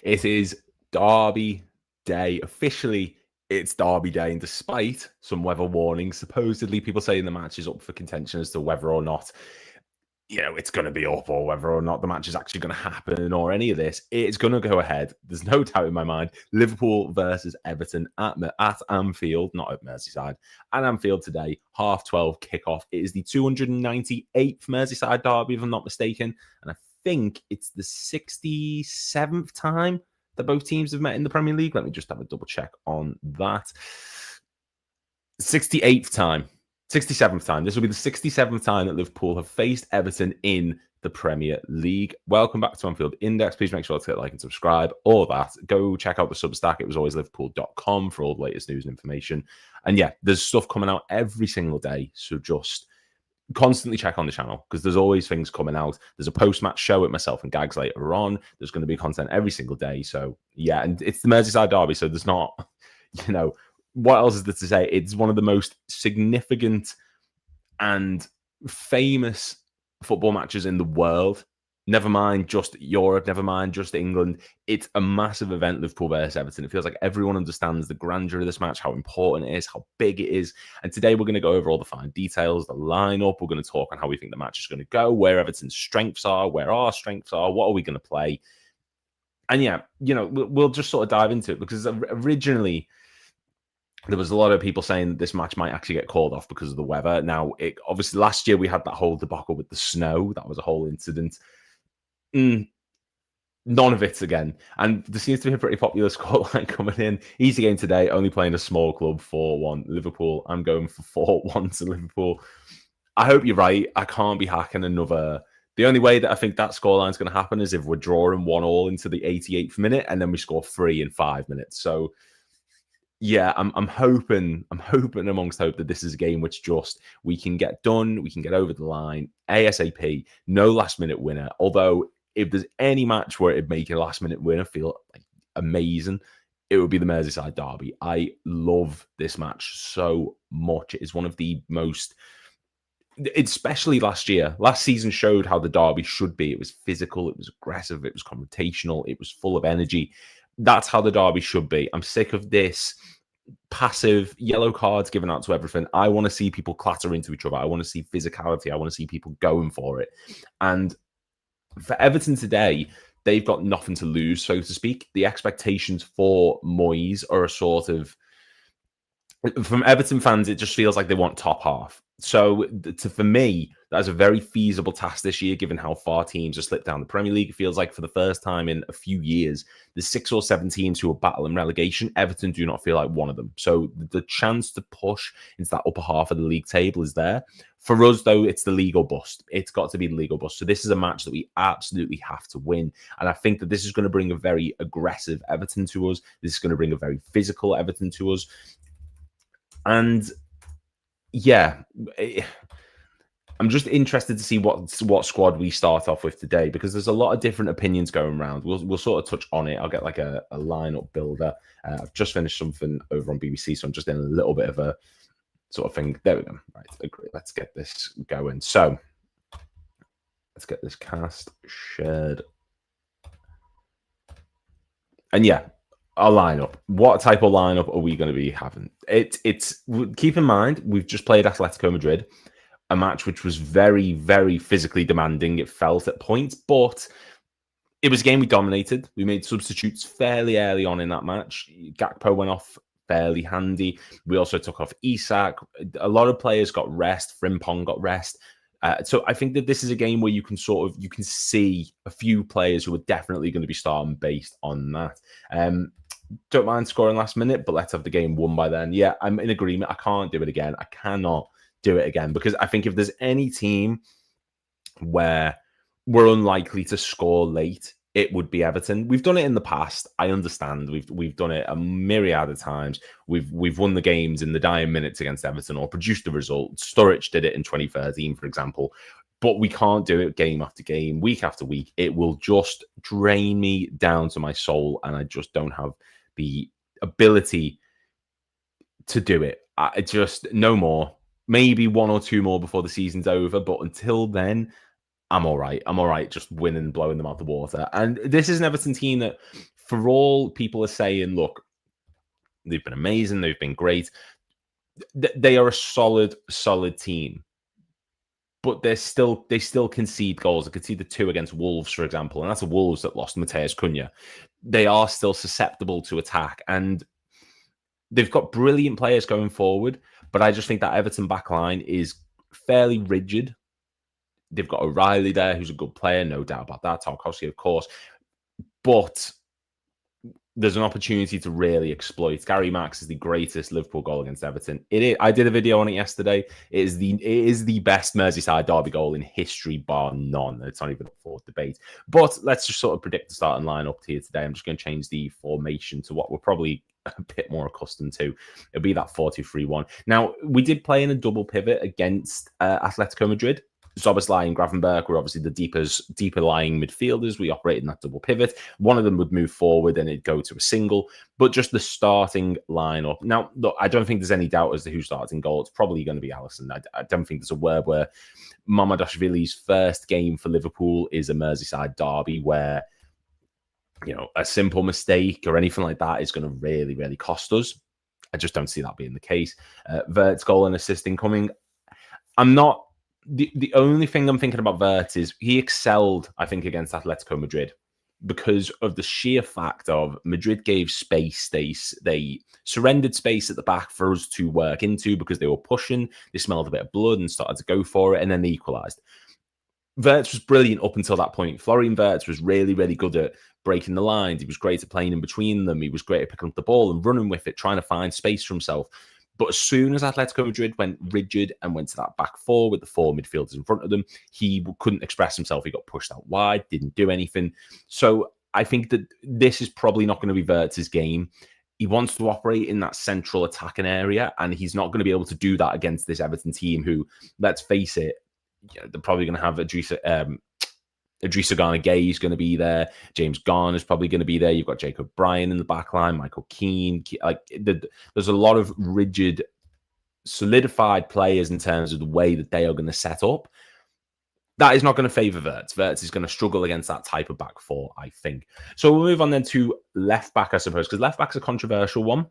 It is Derby Day. Officially, it's Derby Day, and despite some weather warnings, supposedly people saying the match is up for contention as to whether or not it's going to be up or whether or not the match is actually going to happen or any of this, it's going to go ahead. There's no doubt in my mind. Liverpool versus Everton at Anfield, not at Merseyside, at Anfield today, 12:30 kickoff. It is the 298th Merseyside derby, if I'm not mistaken, and I think it's the 67th time that both teams have met in the Premier League. Let me just have a double check on that. 68th time. 67th time. This will be the 67th time that Liverpool have faced Everton in the Premier League. Welcome back to Anfield Index. Please make sure to hit like and subscribe. All that. Go check out the Substack. It was always liverpool.com for all the latest news and information. And yeah, there's stuff coming out every single day. So just constantly check on the channel because there's always things coming out. There's a post-match show with myself and Gags later on. There's going to be content every single day. So yeah, and it's the Merseyside derby. So there's not, what else is there to say? It's one of the most significant and famous football matches in the world. Never mind just Europe, never mind just England. It's a massive event, Liverpool versus Everton. It feels like everyone understands the grandeur of this match, how important it is, how big it is. And today we're going to go over all the fine details, the lineup. We're going to talk on how we think the match is going to go, where Everton's strengths are, where our strengths are, what are we going to play. And yeah, we'll just sort of dive into it because originally there was a lot of people saying that this match might actually get called off because of the weather. Now, obviously, last year we had that whole debacle with the snow. That was a whole incident. None of it again. And there seems to be a pretty popular scoreline coming in. Easy game today, only playing a small club, 4-1 Liverpool. I'm going for 4-1 to Liverpool. I hope you're right. I can't be hacking another. The only way that I think that scoreline is going to happen is if we're drawing 1-1 into the 88th minute and then we score 3 in 5 minutes. So yeah, I'm hoping amongst hope that this is a game which just we can get done, we can get over the line ASAP, no last minute winner. Although if there's any match where it'd make a last minute winner feel like amazing, it would be the Merseyside derby. I love this match so much. It is one of the most, especially last season showed how the derby should be. It was physical, it was aggressive, it was confrontational, it was full of energy. That's how the derby should be. I'm sick of this passive yellow cards given out to everything. I want to see people clatter into each other. I want to see physicality. I want to see people going for it. And for Everton today, they've got nothing to lose, so to speak. The expectations for Moyes are a sort of, from Everton fans, it just feels like they want top half. So for me, that's a very feasible task this year, given how far teams have slipped down the Premier League. It feels like for the first time in a few years, the 6 or 7 teams who are battling relegation, Everton do not feel like one of them. So the chance to push into that upper half of the league table is there. For us, though, it's the league or bust. It's got to be the league or bust. So this is a match that we absolutely have to win. And I think that this is going to bring a very aggressive Everton to us. This is going to bring a very physical Everton to us. And yeah, I'm just interested to see what squad we start off with today, because there's a lot of different opinions going around. We'll sort of touch on it. I'll get like a lineup builder. I've just finished something over on BBC, so I'm just in a little bit of a sort of thing. There we go. Right, agree. Let's get this going. So let's get this cast shared. And yeah, our lineup. What type of lineup are we going to be having? It's keep in mind, we've just played Atletico Madrid, a match which was very, very physically demanding, it felt at points, but it was a game we dominated. We made substitutes fairly early on in that match. Gakpo went off fairly handy. We also took off Isak. A lot of players got rest. Frimpong got rest. So I think that this is a game where you can see a few players who are definitely going to be starting based on that. Don't mind scoring last minute, but let's have the game won by then. Yeah, I'm in agreement. I can't do it again. I cannot do it again, because I think if there's any team where we're unlikely to score late, it would be Everton. We've done it in the past. I understand. We've done it a myriad of times. We've won the games in the dying minutes against Everton or produced the result. Sturridge did it in 2013, for example. But we can't do it game after game, week after week. It will just drain me down to my soul, and I just don't have the ability to do it. I just, no more. Maybe 1 or 2 more before the season's over, but until then, I'm all right. I'm all right just winning, blowing them out the water. And this is an Everton team that for all people are saying, look, they've been amazing, they've been great. They are a solid team. But they still concede goals. They conceded 2 against Wolves, for example, and that's the Wolves that lost Mateus Cunha. They are still susceptible to attack, and they've got brilliant players going forward. But I just think that Everton backline is fairly rigid. They've got O'Reilly there, who's a good player, no doubt about that. Tarkowski, of course, but there's an opportunity to really exploit. Gary Marks is the greatest Liverpool goal against Everton. It is. I did a video on it yesterday. It is the best Merseyside derby goal in history, bar none. It's not even up for debate. But let's just sort of predict the starting lineup here today. I'm just going to change the formation to what we're probably a bit more accustomed to. It'll be that 4-2-3-1. Now, we did play in a double pivot against Atletico Madrid. Szoboszlai and Gravenberch were obviously the deeper lying midfielders. We operated in that double pivot. One of them would move forward and it'd go to a single, but just the starting lineup. Now, look, I don't think there's any doubt as to who starts in goal. It's probably going to be Alisson. I don't think there's a word where Mamardashvili's first game for Liverpool is a Merseyside derby where, you know, a simple mistake or anything like that is going to really, really cost us. I just don't see that being the case. Vert's goal and assist incoming. I'm not. The only thing I'm thinking about Vert is he excelled, I think, against Atletico Madrid because of the sheer fact of Madrid gave space. They surrendered space at the back for us to work into because they were pushing. They smelled a bit of blood and started to go for it, and then they equalised. Wirtz was brilliant up until that point. Florian Wirtz was really, really good at breaking the lines. He was great at playing in between them. He was great at picking up the ball and running with it, trying to find space for himself. But as soon as Atletico Madrid went rigid and went to that back four with the 4 midfielders in front of them, he couldn't express himself. He got pushed out wide, didn't do anything. So I think that this is probably not going to be Wirtz's game. He wants to operate in that central attacking area, and he's not going to be able to do that against this Everton team who, let's face it, you know, they're probably going to have Idrissa Gana-Gueye is going to be there. James Garner's probably going to be there. You've got Jacob Bryan in the back line, Michael Keane. There's a lot of rigid, solidified players in terms of the way that they are going to set up. That is not going to favour Wirtz. Wirtz is going to struggle against that type of back four, I think. So we'll move on then to left back, I suppose, because left back's a controversial one.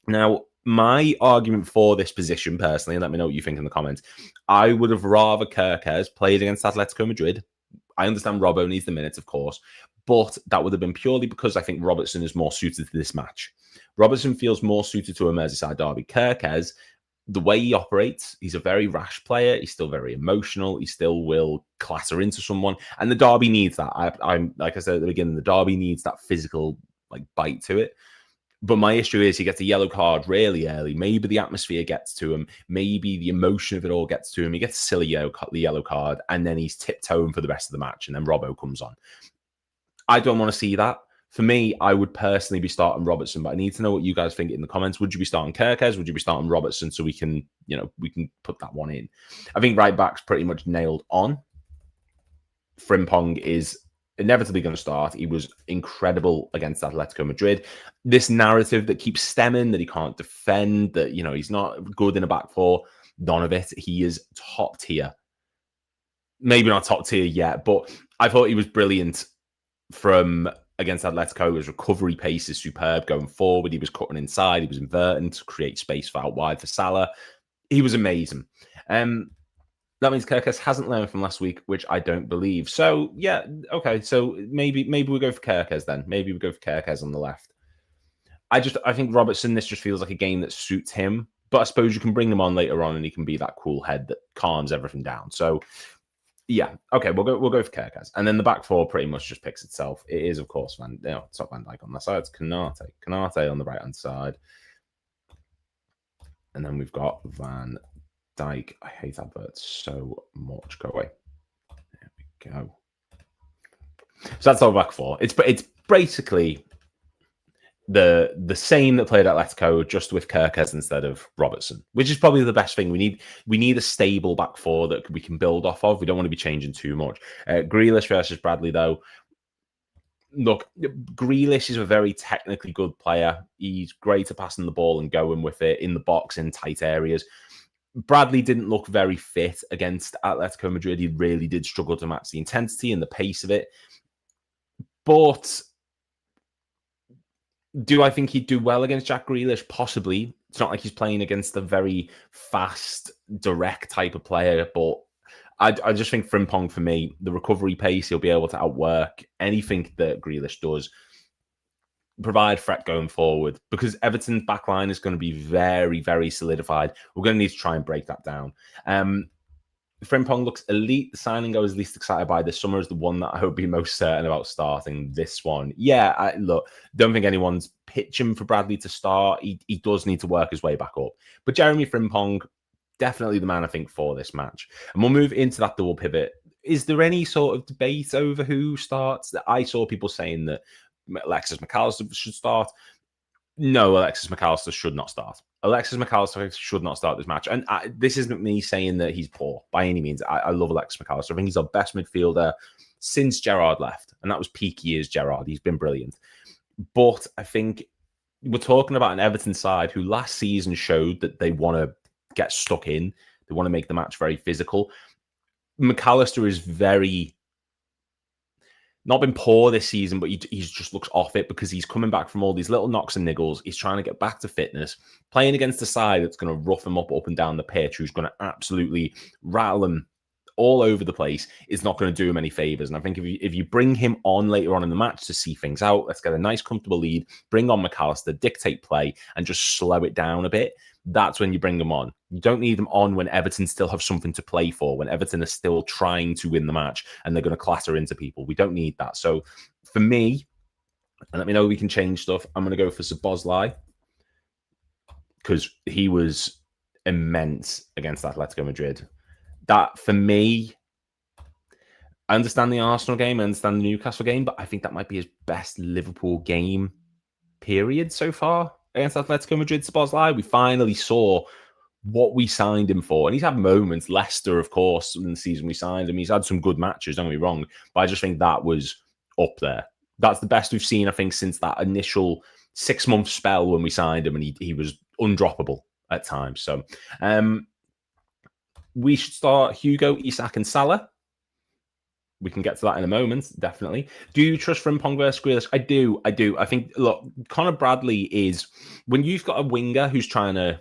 Now, my argument for this position, personally, and let me know what you think in the comments, I would have rather Kerkez played against Atletico Madrid. I understand Robbo needs the minutes, of course, but that would have been purely because I think Robertson is more suited to this match. Robertson feels more suited to a Merseyside derby. Kerkez, the way he operates, he's a very rash player. He's still very emotional. He still will clatter into someone. And the derby needs that. I'm like I said at the beginning, the derby needs that physical bite to it. But my issue is he gets a yellow card really early. Maybe the atmosphere gets to him. Maybe the emotion of it all gets to him. He gets a silly yellow card, and then he's tiptoeing for the rest of the match, and then Robbo comes on. I don't want to see that. For me, I would personally be starting Robertson, but I need to know what you guys think in the comments. Would you be starting Kerkez? Would you be starting Robertson so we can put that one in? I think right back's pretty much nailed on. Frimpong is inevitably going to start. He was incredible against Atletico Madrid. This narrative that keeps stemming that he can't defend, that he's not good in a back four, none of it. He is top tier. Maybe not top tier yet, but I thought he was brilliant from against Atletico. His recovery pace is superb going forward. He was cutting inside. He was inverting to create space for out wide for Salah. He was amazing. That means Kerkez hasn't learned from last week, which I don't believe. So, yeah, okay. So maybe we go for Kerkez then. Maybe we go for Kerkez on the left. I think Robertson, this just feels like a game that suits him. But I suppose you can bring him on later on and he can be that cool head that calms everything down. So, yeah, okay, we'll go for Kerkez. And then the back four pretty much just picks itself. It is, of course, it's not Van Dijk on that side. It's Konate on the right-hand side. And then we've got Van Dijk. I hate adverts so much. Go away. There we go. So that's our back four. It's basically the same that played at Atletico, just with Kerkez instead of Robertson, which is probably the best thing. We need a stable back four that we can build off of. We don't want to be changing too much. Grealish versus Bradley, though. Look, Grealish is a very technically good player. He's great at passing the ball and going with it in the box in tight areas. Bradley didn't look very fit against Atletico Madrid. He really did struggle to match the intensity and the pace of it. But Do I think he'd do well against Jack Grealish? Possibly. It's not like he's playing against a very fast, direct type of player, but I just think Frimpong, for me, the recovery pace, he'll be able to outwork anything that Grealish does, provide threat going forward, because Everton's backline is going to be very, very solidified. We're going to need to try and break that down. Frimpong looks elite. The signing I was least excited by this summer is the one that I would be most certain about starting. This one. Yeah, look, don't think anyone's pitching for Bradley to start. He does need to work his way back up. But Jeremy Frimpong, definitely the man, I think, for this match. And we'll move into that double pivot. Is there any sort of debate over who starts? I saw people saying that Alexis McAllister should start. No, Alexis McAllister should not start. Alexis McAllister should not start this match. And this isn't me saying that he's poor by any means. I love Alexis McAllister. I think he's our best midfielder since Gerrard left. And that was peak years Gerrard. He's been brilliant. But I think we're talking about an Everton side who last season showed that they want to get stuck in. They want to make the match very physical. McAllister is not been poor this season, but he just looks off it because he's coming back from all these little knocks and niggles. He's trying to get back to fitness, playing against a side that's going to rough him up and down the pitch, who's going to absolutely rattle him all over the place, is not going to do him any favors. And I think if you bring him on later on in the match to see things out, let's get a nice, comfortable lead, bring on McAllister, dictate play, and just slow it down a bit, that's when you bring them on. You don't need them on when Everton still have something to play for, when Everton are still trying to win the match and they're going to clatter into people. We don't need that. So for me, and let me know we can change stuff, I'm going to go for Szoboszlai because he was immense against Atletico Madrid. That, for me, I understand the Arsenal game, I understand the Newcastle game, but I think that might be his best Liverpool game, period, so far against Atletico Madrid. Szoboszlai, we finally saw what we signed him for. And he's had moments, Leicester, of course, in the season we signed him. He's had some good matches, don't get me wrong, but I just think that was up there. That's the best we've seen, I think, since that initial 6-month spell when we signed him, and he was undroppable at times. So, we should start Hugo, Isak, and Salah. We can get to that in a moment, definitely. Do you trust Frimpong versus Grealish? I do. I think, look, Conor Bradley is, when you've got a winger who's trying to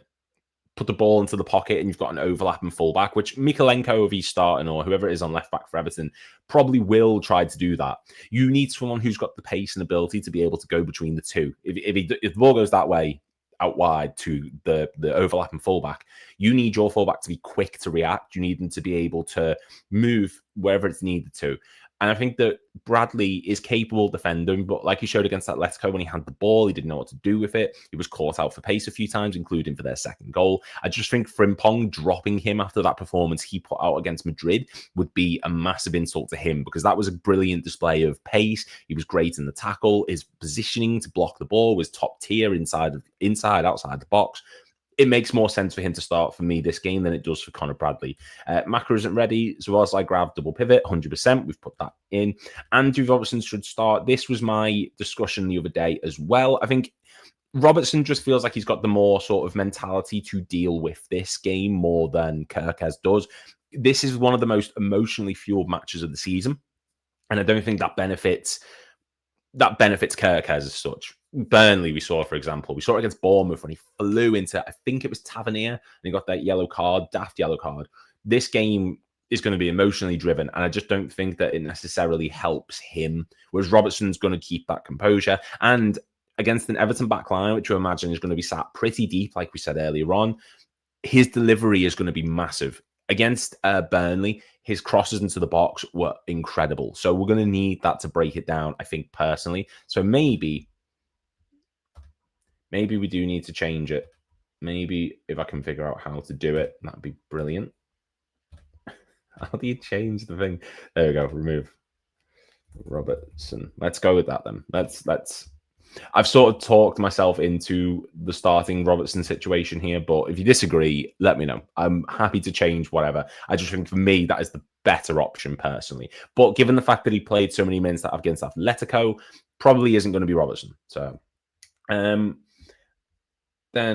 put the ball into the pocket and you've got an overlapping fullback, which Mikalenko, if he's starting, or whoever it is on left back for Everton, probably will try to do that. You need someone who's got the pace and ability to be able to go between the two. If the ball goes that way, out wide to the overlapping fullback, you need your fullback to be quick to react. You need them to be able to move wherever it's needed to. And I think that Bradley is capable of defending, but like he showed against Atletico, when he had the ball, he didn't know what to do with it. He was caught out for pace a few times, including for their second goal. I just think Frimpong dropping him after that performance he put out against Madrid would be a massive insult to him, because that was a brilliant display of pace. He was great in the tackle. His positioning to block the ball was top tier inside, outside the box. It makes more sense for him to start for me this game than it does for Conor Bradley. Macro isn't ready, so as I grab double pivot, 100%. We've put that in. Andrew Robertson should start. This was my discussion the other day as well. I think Robertson just feels like he's got the more sort of mentality to deal with this game more than Kerkez does. This is one of the most emotionally fueled matches of the season, and I don't think that benefits Kerkez as such. Burnley, we saw, for example, we saw it against Bournemouth when he flew into, I think it was Tavernier, and he got that yellow card, daft yellow card. This game is going to be emotionally driven, and I just don't think that it necessarily helps him, whereas Robertson's going to keep that composure. And against an Everton backline, which you imagine is going to be sat pretty deep, like we said earlier on, his delivery is going to be massive. Against Burnley, his crosses into the box were incredible. So we're going to need that to break it down, I think, personally. So maybe we do need to change it. Maybe if I can figure out how to do it, that'd be brilliant. How do you change the thing? There we go. Remove Robertson. Let's go with that then. Let's. I've sort of talked myself into the starting Robertson situation here, but if you disagree, let me know. I'm happy to change whatever. I just think for me, that is the better option personally. But given the fact that he played so many minutes against Atletico, probably isn't going to be Robertson. So, then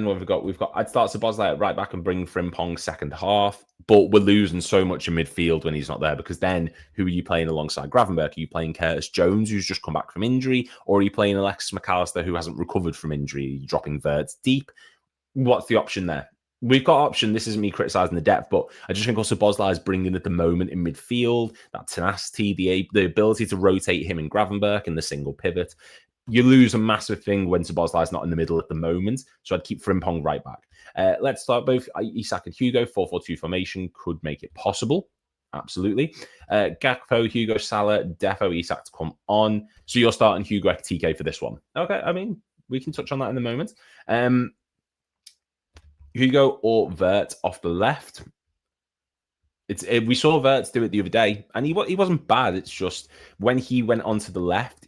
what have we got? I'd start Szoboszlai at right back and bring Frimpong second half. But we're losing so much in midfield when he's not there, because then who are you playing alongside Gravenberch? Are you playing Curtis Jones, who's just come back from injury? Or are you playing Alexis McAllister, who hasn't recovered from injury? Are you dropping Wirtz deep? What's the option there? We've got option. This isn't me criticising the depth, but I just think also Boslai is bringing at the moment in midfield that tenacity, the ability to rotate him and Gravenberch in the single pivot. You lose a massive thing when Szoboszlai is not in the middle at the moment. So I'd keep Frimpong right back. Let's start both Isak and Hugo. 4-4-2 formation could make it possible. Absolutely. Gakpo, Hugo, Salah, Defo, Isak to come on. So you're starting Hugo TK for this one. Okay, I mean, we can touch on that in a moment. Hugo or Wirtz off the left. We saw Wirtz do it the other day, and he wasn't bad. It's just when he went onto the left,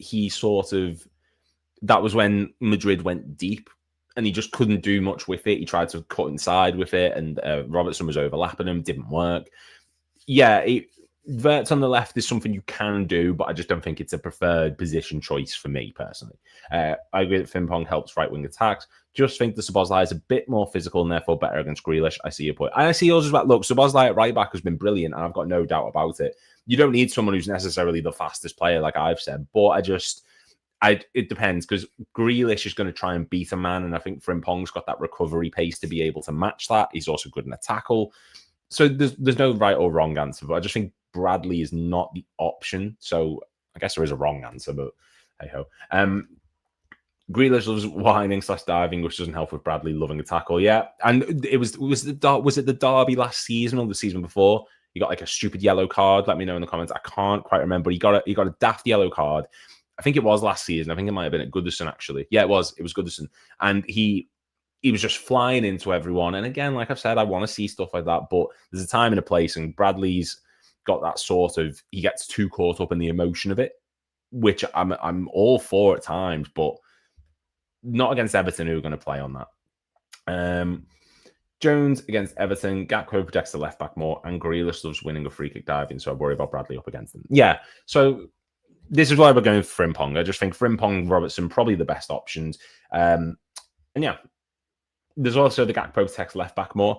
that was when Madrid went deep, and he just couldn't do much with it. He tried to cut inside with it, and Robertson was overlapping him. Didn't work. Yeah, Wirtz on the left is something you can do, but I just don't think it's a preferred position choice for me personally. I agree that Frimpong helps right wing attacks. Just think the Szoboszlai is a bit more physical and therefore better against Grealish. I see your point. And I see yours as well. Look, Szoboszlai at right back has been brilliant, and I've got no doubt about it. You don't need someone who's necessarily the fastest player, like I've said, but it depends, because Grealish is going to try and beat a man, and I think Frimpong's got that recovery pace to be able to match that. He's also good in a tackle. So there's no right or wrong answer, but I just think Bradley is not the option. So I guess there is a wrong answer, but hey-ho. Grealish loves whining / diving, which doesn't help with Bradley loving a tackle. Yeah, and was it the derby last season or the season before? He got like a stupid yellow card. Let me know in the comments. I can't quite remember. He got a daft yellow card. I think it was last season. I think it might have been at Goodison, actually. Yeah, it was. It was Goodison. And he was just flying into everyone. And again, like I've said, I want to see stuff like that. But there's a time and a place, and Bradley's got that sort of, he gets too caught up in the emotion of it, which I'm all for at times, but not against Everton, who are going to play on that. Jones against Everton. Gakpo protects the left back more, and Grealish loves winning a free kick diving, so I worry about Bradley up against them. Yeah, so this is why we're going for Frimpong. I just think Frimpong, Robertson, probably the best options. And yeah, there's also the Gakpo protects left back more.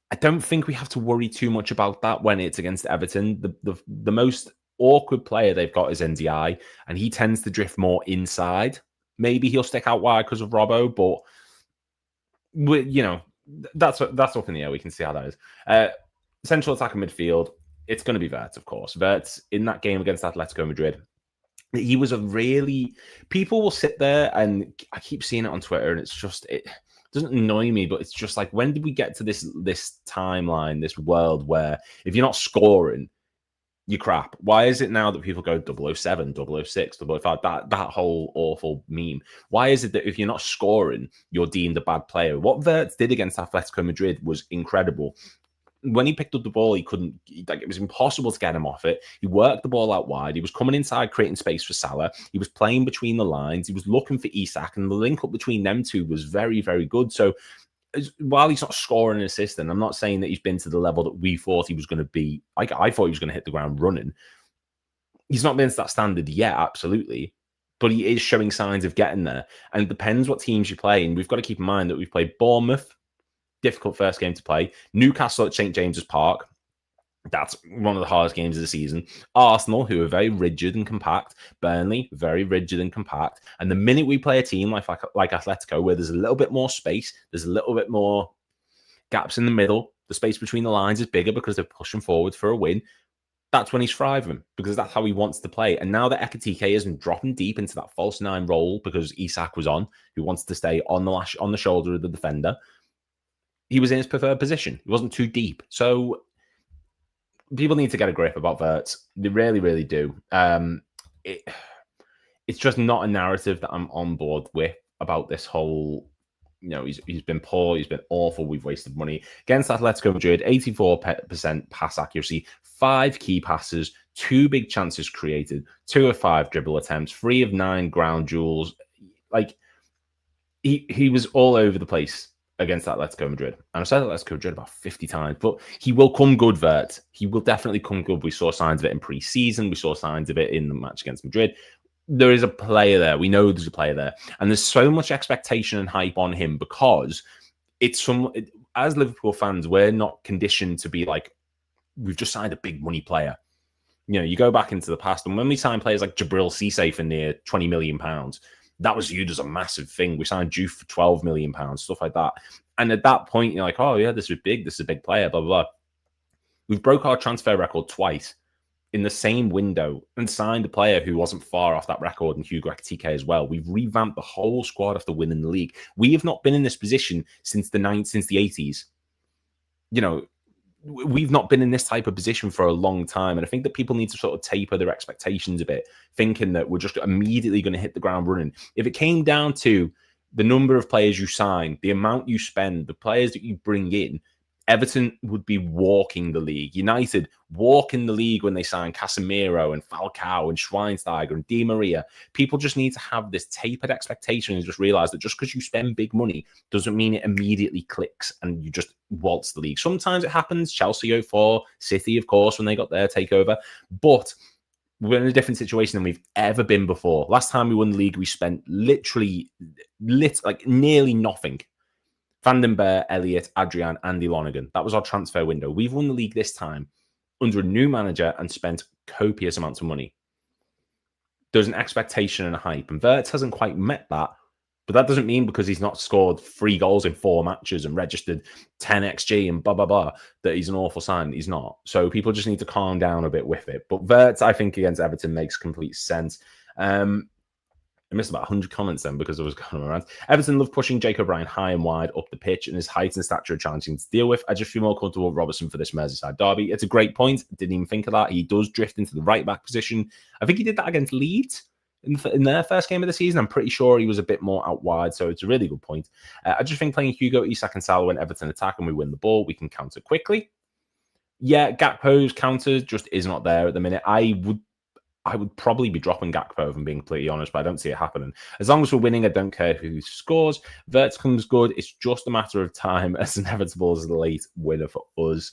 I don't think we have to worry too much about that when it's against Everton. The most awkward player they've got is NDI, and he tends to drift more inside. Maybe he'll stick out wide because of Robbo, but that's up in the air. We can see how that is. Central attack and midfield. It's going to be Wirtz, of course. Wirtz, in that game against Atletico Madrid, he was people will sit there, and I keep seeing it on Twitter, and it's just, it doesn't annoy me, but it's just like, when did we get to this timeline, this world where if you're not scoring, you're crap? Why is it now that people go 007, 006, 005, that whole awful meme? Why is it that if you're not scoring, you're deemed a bad player? What Wirtz did against Atletico Madrid was incredible. When he picked up the ball, it was impossible to get him off it. He worked the ball out wide. He was coming inside, creating space for Salah. He was playing between the lines. He was looking for Isak, and the link up between them two was very, very good. So while he's not scoring and assisting, I'm not saying that he's been to the level that we thought he was going to be. Like, I thought he was going to hit the ground running. He's not been to that standard yet, absolutely. But he is showing signs of getting there. And it depends what teams you play. And we've got to keep in mind that we've played Bournemouth, difficult first game to play. Newcastle at St. James's Park. That's one of the hardest games of the season. Arsenal, who are very rigid and compact. Burnley, very rigid and compact. And the minute we play a team like Atletico, where there's a little bit more space, there's a little bit more gaps in the middle, the space between the lines is bigger because they're pushing forward for a win, that's when he's thriving, because that's how he wants to play. And now that Ekitike isn't dropping deep into that false nine role because Isak was on, who wants to stay on the shoulder of the defender, he was in his preferred position. He wasn't too deep. So people need to get a grip about Wirtz. They really, really do. It's just not a narrative that I'm on board with about this whole, he's been poor, he's been awful, we've wasted money. Against Atletico Madrid, 84% pass accuracy, 5 key passes, 2 big chances created, 2 of 5 dribble attempts, 3 of 9 ground duels. Like, he was all over the place against Atletico Madrid. And I've said Atletico Madrid about 50 times, but he will come good, Wirtz. He will definitely come good. We saw signs of it in pre-season. We saw signs of it in the match against Madrid. There is a player there. We know there's a player there. And there's so much expectation and hype on him because as Liverpool fans, we're not conditioned to be like, we've just signed a big money player. You know, you go back into the past, and when we signed players like Jabril Cisse for near £20 million, that was viewed as a massive thing. We signed Juve for £12 million, stuff like that. And at that point, you're like, oh yeah, this is big. This is a big player, blah, blah, blah. We've broke our transfer record twice in the same window and signed a player who wasn't far off that record, and Hugo Ekitike as well. We've revamped the whole squad after winning the league. We have not been in this position since the 80s. You know, we've not been in this type of position for a long time. And I think that people need to sort of taper their expectations a bit, thinking that we're just immediately going to hit the ground running. If it came down to the number of players you sign, the amount you spend, the players that you bring in, Everton would be walking the league. United walking the league when they sign Casemiro and Falcao and Schweinsteiger and Di Maria. People just need to have this tapered expectation and just realize that just because you spend big money doesn't mean it immediately clicks and you just waltz the league. Sometimes it happens. Chelsea 04, City, of course, when they got their takeover. But we're in a different situation than we've ever been before. Last time we won the league, we spent literally nearly nothing. Van den Beer, Elliott, Adrian, Andy Lonergan. That was our transfer window. We've won the league this time under a new manager and spent copious amounts of money. There's an expectation and a hype, and Wirtz hasn't quite met that, but that doesn't mean because he's not scored 3 goals in 4 matches and registered 10 XG and blah, blah, blah, that he's an awful sign. He's not. So people just need to calm down a bit with it. But Wirtz, I think, against Everton makes complete sense. I missed about 100 comments then because I was going around. Everton love pushing Jake O'Brien high and wide up the pitch, and his height and stature are challenging to deal with. I just feel more comfortable with Robertson for this Merseyside derby. It's a great point. Didn't even think of that. He does drift into the right-back position. I think he did that against Leeds in their first game of the season. I'm pretty sure he was a bit more out wide, so it's a really good point. I just think playing Hugo, Isak and Salah when Everton attack and we win the ball, we can counter quickly. Yeah, Gakpo's counter just is not there at the minute. I would probably be dropping Gakpo, if I'm being completely honest, but I don't see it happening. As long as we're winning, I don't care who scores. Wirtz comes good. It's just a matter of time. As inevitable as the late winner for us.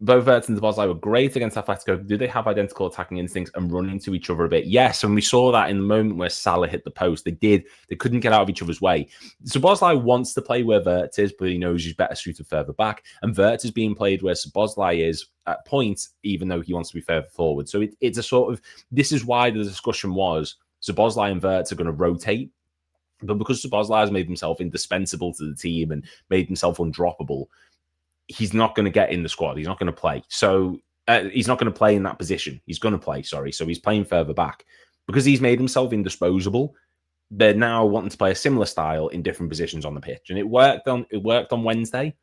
Both Wirtz and Szoboszlai were great against Atletico. Do they have identical attacking instincts and run into each other a bit? Yes, and we saw that in the moment where Salah hit the post. They did. They couldn't get out of each other's way. Szoboszlai wants to play where Wirtz is, but he knows he's better suited further back. And Wirtz is being played where Szoboszlai is at points, even though he wants to be further forward. So it's a sort of, this is why the discussion was Szoboszlai and Wirtz are going to rotate. But because Szoboszlai has made himself indispensable to the team and made himself undroppable, he's not going to get in the squad. He's not going to play. So he's not going to play in that position. He's going to play, sorry. So he's playing further back. Because he's made himself indisposable, they're now wanting to play a similar style in different positions on the pitch. And it worked on Wednesday.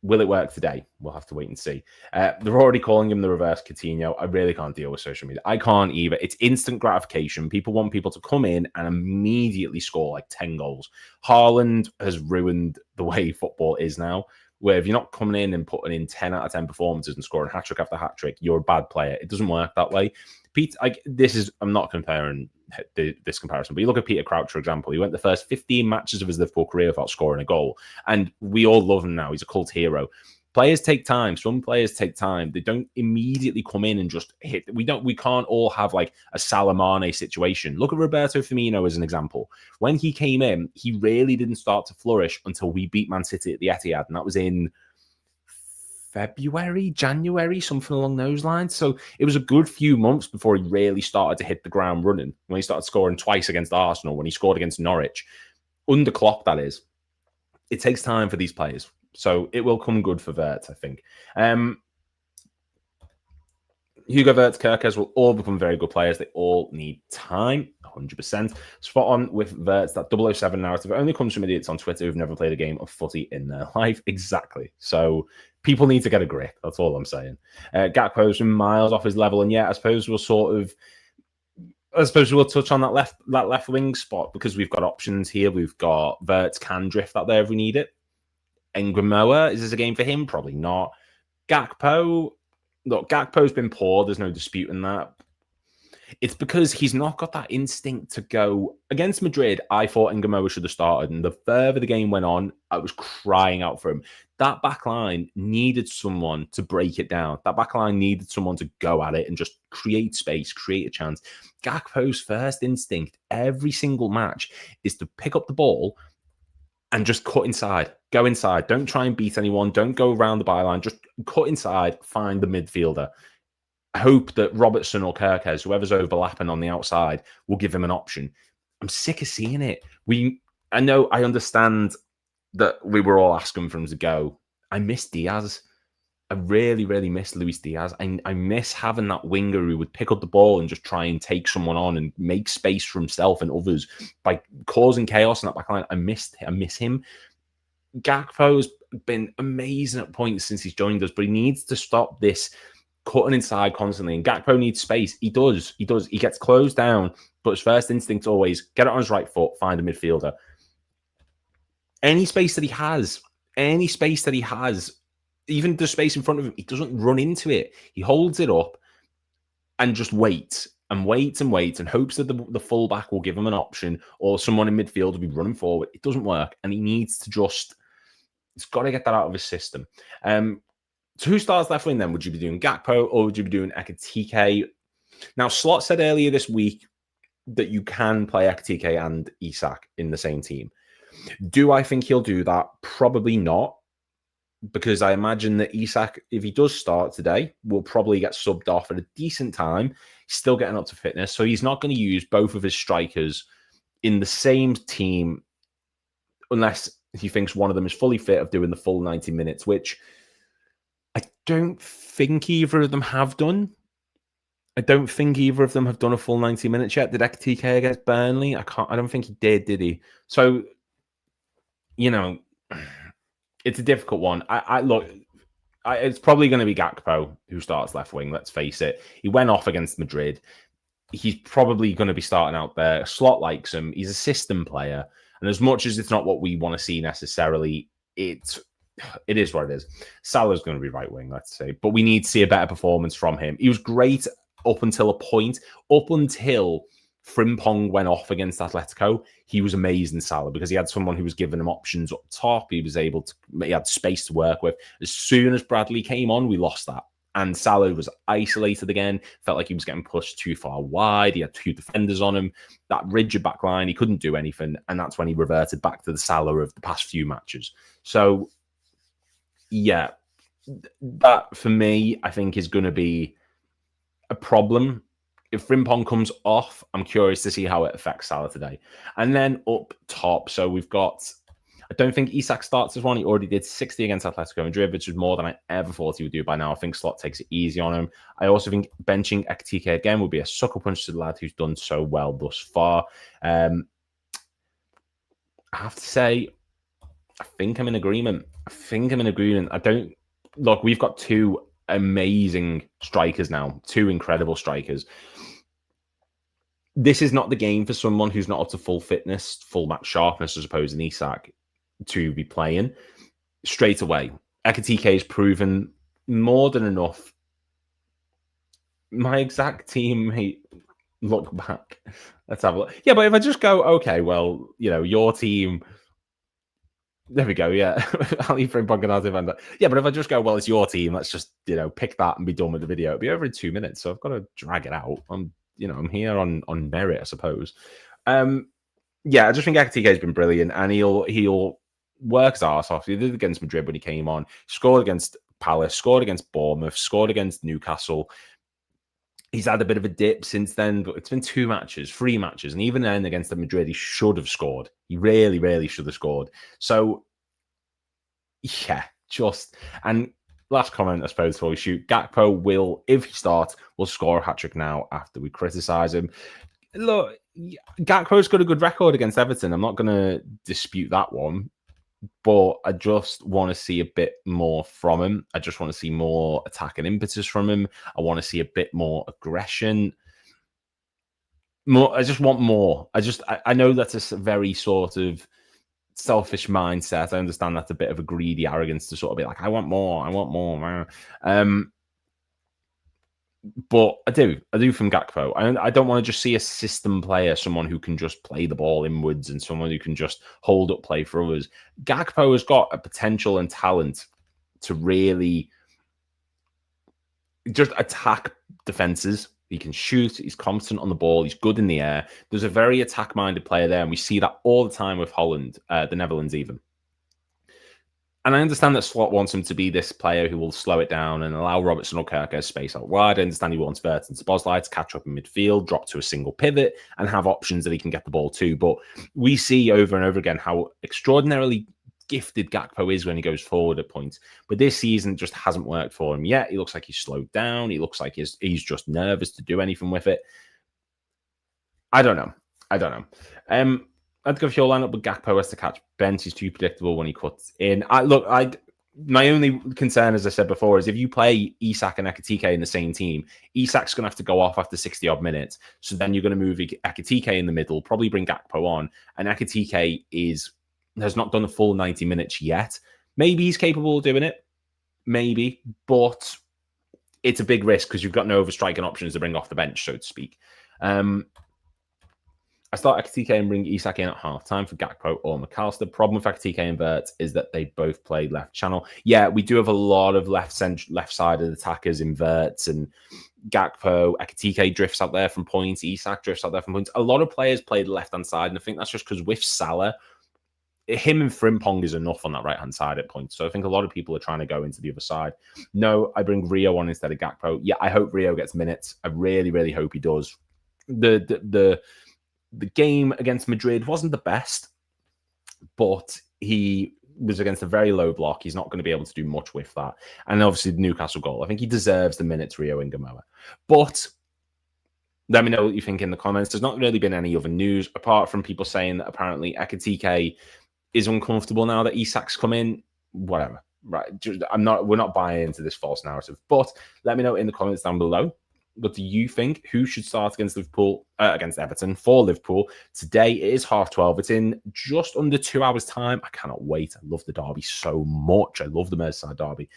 Will it work today? We'll have to wait and see. They're already calling him the reverse Coutinho. I really can't deal with social media. I can't either. It's instant gratification. People want people to come in and immediately score like 10 goals. Haaland has ruined the way football is now, where if you're not coming in and putting in 10 out of 10 performances and scoring hat-trick after hat-trick, you're a bad player. It doesn't work that way. I'm not comparing this comparison, but you look at Peter Crouch, for example. He went the first 15 matches of his Liverpool career without scoring a goal, and we all love him now. He's a cult hero. Players take time. Some players take time. They don't immediately come in and just hit. We can't all have like a Salah Mane situation. Look at Roberto Firmino as an example. When he came in, he really didn't start to flourish until we beat Man City at the Etihad, and that was in February, January, something along those lines. So it was a good few months before he really started to hit the ground running, when he started scoring twice against Arsenal, when he scored against Norwich. Under Klopp, that is. It takes time for these players. So it will come good for Wirtz, I think. Hugo, Wirtz, Kerkez will all become very good players. They all need time, 100%. Spot on with Wirtz. That 007 narrative only comes from idiots on Twitter who've never played a game of footy in their life. Exactly. So people need to get a grip. That's all I'm saying. Gakpo's been miles off his level. And yeah, I suppose we'll touch on that left wing spot because we've got options here. We've got Wirtz can drift out there if we need it. Nguemoa, is this a game for him? Probably not. Gakpo, look, Gakpo's been poor. There's no disputing that. It's because he's not got that instinct to go. Against Madrid, I thought Nguemoa should have started. And the further the game went on, I was crying out for him. That back line needed someone to break it down. That back line needed someone to go at it and just create space, create a chance. Gakpo's first instinct every single match is to pick up the ball and just cut inside. Go inside. Don't try and beat anyone. Don't go around the byline. Just cut inside. Find the midfielder. I hope that Robertson or Kirkes, whoever's overlapping on the outside, will give him an option. I'm sick of seeing it. I understand that we were all asking for him to go. I miss Diaz. I really, really miss Luis Diaz. I miss having that winger who would pick up the ball and just try and take someone on and make space for himself and others by causing chaos in that back line. I miss him. Gakpo's been amazing at points since he's joined us, but he needs to stop this cutting inside constantly. And Gakpo needs space. He does. He gets closed down, but his first instinct always get it on his right foot, find a midfielder. Any space that he has, even the space in front of him, he doesn't run into it. He holds it up and just waits and hopes that the fullback will give him an option or someone in midfield will be running forward. It doesn't work. And he needs to he's got to get that out of his system. So who starts left wing then? Would you be doing Gakpo or would you be doing Ekitike? Now, Slot said earlier this week that you can play Ekitike and Isak in the same team. Do I think he'll do that? Probably not. Because I imagine that Isak, if he does start today, will probably get subbed off at a decent time. He's still getting up to fitness. So he's not going to use both of his strikers in the same team unless he thinks one of them is fully fit of doing the full 90 minutes, which I don't think either of them have done. I don't think either of them have done a full 90 minutes yet. Did Ekitike against Burnley? I don't think he did he? So, it's a difficult one. It's probably going to be Gakpo who starts left wing. Let's face it. He went off against Madrid. He's probably going to be starting out there. Slot likes him. He's a system player. And as much as it's not what we want to see necessarily, it is what it is. Salah's going to be right wing, let's say. But we need to see a better performance from him. He was great up until a point. Up until Frimpong went off against Atletico, he was amazing, Salah, because he had someone who was giving him options up top. He had space to work with. As soon as Bradley came on, we lost that. And Salah was isolated again, felt like he was getting pushed too far wide. He had two defenders on him. That rigid back line, he couldn't do anything. And that's when he reverted back to the Salah of the past few matches. So, yeah, that for me, I think is going to be a problem. If Frimpong comes off, I'm curious to see how it affects Salah today. And then up top, so we've got, I don't think Isak starts as one. He already did 60 against Atletico Madrid, which is more than I ever thought he would do by now. I think Slot takes it easy on him. I also think benching Ekitike again would be a sucker punch to the lad who's done so well thus far. I have to say, I think I'm in agreement. Look, we've got two amazing strikers now, two incredible strikers. This is not the game for someone who's not up to full fitness, full match sharpness, as opposed to Isak, to be playing straight away. Ekitike has proven more than enough. My exact teammate, look back. Let's have a look. Yeah, but if I just go, okay, well, your team. There we go. Yeah. Yeah, but if I just go, well, it's your team. Let's just, pick that and be done with the video. It'll be over in 2 minutes. So I've got to drag it out. I'm here on merit, I suppose. Yeah, I just think Ekitike has been brilliant, and he'll work his arse off. He did against Madrid when he came on. Scored against Palace. Scored against Bournemouth. Scored against Newcastle. He's had a bit of a dip since then, but it's been 3 matches. And even then against the Madrid, he should have scored. He really, really should have scored. So, yeah, and last comment, I suppose, before we shoot. Gakpo will, if he starts, will score a hat-trick now after we criticise him. Look, Gakpo's got a good record against Everton. I'm not going to dispute that one. But I just want to see a bit more from him. I just want to see more attack and impetus from him. I want to see a bit more aggression. I just want more. I know that's a very sort of selfish mindset. I understand that's a bit of a greedy arrogance to sort of be like, I want more. But I do from Gakpo. I don't want to just see a system player, someone who can just play the ball inwards and someone who can just hold up play for others. Gakpo has got a potential and talent to really just attack defenses He can shoot. He's competent on the ball. He's good in the air. There's a very attack-minded player there, and we see that all the time with Holland, the Netherlands even. And I understand that Slot wants him to be this player who will slow it down and allow Robertson or Kirk space out wide. I understand he wants Vert and Szoboszlai to catch up in midfield, drop to a single pivot, and have options that he can get the ball to. But we see over and over again how extraordinarily gifted Gakpo is when he goes forward at points. But this season it just hasn't worked for him yet. He looks like he's slowed down. He looks like he's just nervous to do anything with it. I don't know. I'd go for your lineup with Gakpo as to catch bench. He's too predictable when he cuts in. My only concern, as I said before, is if you play Isak and Ekitike in the same team, Isak's going to have to go off after 60-odd minutes. So then you're going to move Ekitike in the middle, probably bring Gakpo on. And Ekitike has not done the full 90 minutes yet. Maybe he's capable of doing it. Maybe. But it's a big risk because you've got no overstriking options to bring off the bench, so to speak. I start Ekitike and bring Isak in at half-time for Gakpo or McAllister. Problem with Ekitike and Vert is that they both play left channel. Yeah, we do have a lot of left-sided attackers in Vert and Gakpo. Ekitike drifts out there from points. Isak drifts out there from points. A lot of players play the left-hand side, and I think that's just because with Salah, him and Frimpong is enough on that right-hand side at points. So I think a lot of people are trying to go into the other side. No, I bring Rio on instead of Gakpo. Yeah, I hope Rio gets minutes. I really, really hope he does. The game against Madrid wasn't the best, but he was against a very low block. He's not going to be able to do much with that. And obviously the Newcastle goal. I think he deserves the minutes, Rio Ingamoa. But let me know what you think in the comments. There's not really been any other news apart from people saying that apparently Ekitike is uncomfortable now that Isak's come in. Whatever. Right. We're not buying into this false narrative. But let me know in the comments down below. What do you think? Who should start against Everton for Liverpool? Today it is 12:30. It's in just under 2 hours' time. I cannot wait. I love the derby so much. I love the Merseyside derby.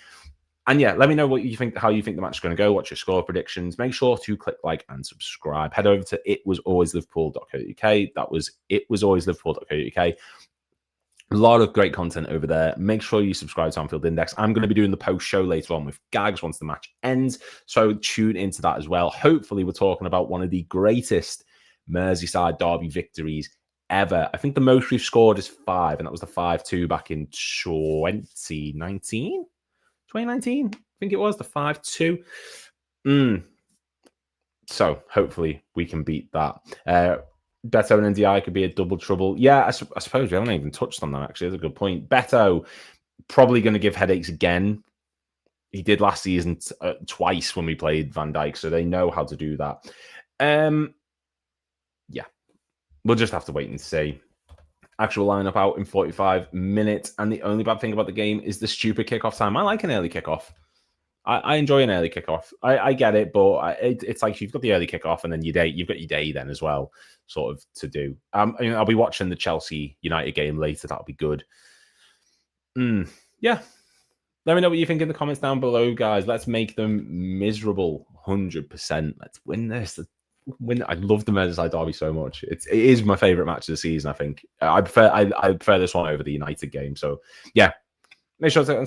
And yeah, let me know what you think, how you think the match is going to go. What's your score predictions? Make sure to click like and subscribe. Head over to itwasalwaysliverpool.co.uk. That was itwasalwaysliverpool.co.uk. A lot of great content over there. Make sure you subscribe to Anfield Index. I'm going to be doing the post show later on with Gags once the match ends. So tune into that as well. Hopefully, we're talking about one of the greatest Merseyside derby victories ever. I think the most we've scored is 5, and that was the 5-2 back in 2019. I think it was the 5-2. So hopefully we can beat that. Beto and NDI could be a double trouble. Yeah, I suppose we haven't even touched on that, actually. That's a good point. Beto, probably going to give headaches again. He did last season twice when we played Van Dijk, so they know how to do that. Yeah, we'll just have to wait and see. Actual lineup out in 45 minutes, and the only bad thing about the game is the stupid kickoff time. I like an early kickoff. I enjoy an early kickoff. I get it, but it's like you've got the early kickoff and then you've got your day then as well, sort of to do. I'll be watching the Chelsea United game later. That'll be good. Yeah. Let me know what you think in the comments down below, guys. Let's make them miserable. 100%. Let's win this. I love the Merseyside derby so much. It is my favorite match of the season. I think I prefer this one over the United game. So yeah, make sure to